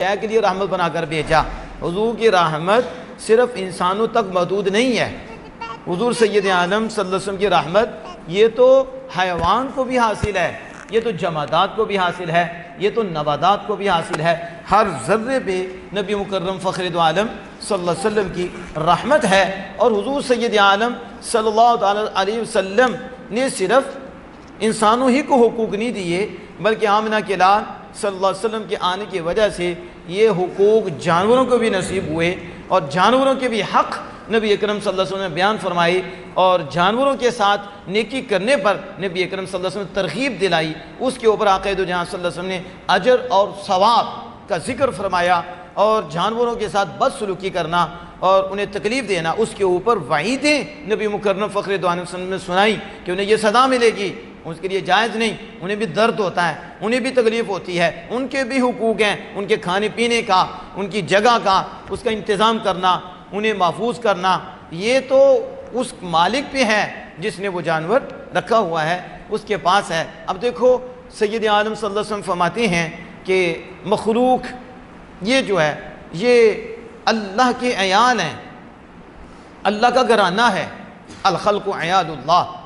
کے لیے رحمت بنا کر بھیجا۔ حضور کی رحمت صرف انسانوں تک محدود نہیں ہے۔ حضور سید عالم صلی اللہ علیہ وسلم کی رحمت یہ تو حیوان کو بھی حاصل ہے، یہ تو جمادات کو بھی حاصل ہے، یہ تو نباتات کو بھی حاصل ہے۔ ہر ذرے پہ نبی مکرم فخر دو عالم صلی اللہ علیہ وسلم کی رحمت ہے۔ اور حضور سید عالم صلی اللہ علیہ وسلم نے صرف انسانوں ہی کو حقوق نہیں دیے، بلکہ آمنہ کے لال صلی اللہ علیہ وسلم کے آنے کی وجہ سے یہ حقوق جانوروں کو بھی نصیب ہوئے، اور جانوروں کے بھی حق نبی اکرم صلی اللہ علیہ وسلم نے بیان فرمائی، اور جانوروں کے ساتھ نیکی کرنے پر نبی اکرم صلی اللہ علیہ وسلم نے ترغیب دلائی۔ اس کے اوپر آقا دو جہاں صلی اللہ علیہ وسلم نے اجر اور ثواب کا ذکر فرمایا، اور جانوروں کے ساتھ بدسلوکی کرنا اور انہیں تکلیف دینا، اس کے اوپر وعیدیں نبی مکرم فخر دو عالم صلی اللہ علیہ وسلم نے سنائی کہ انہیں یہ سزا ملے گی، اس کے لیے جائز نہیں، انہیں بھی درد ہوتا ہے، انہیں بھی تکلیف ہوتی ہے، ان کے بھی حقوق ہیں، ان کے کھانے پینے کا، ان کی جگہ کا، اس کا انتظام کرنا، انہیں محفوظ کرنا، یہ تو اس مالک پہ ہے جس نے وہ جانور رکھا ہوا ہے، اس کے پاس ہے۔ اب دیکھو سید عالم صلی اللہ علیہ وسلم فرماتے ہیں کہ مخلوق یہ جو ہے یہ اللہ کے عیال ہیں، اللہ کا گھرانہ ہے، الخلق عیال اللہ۔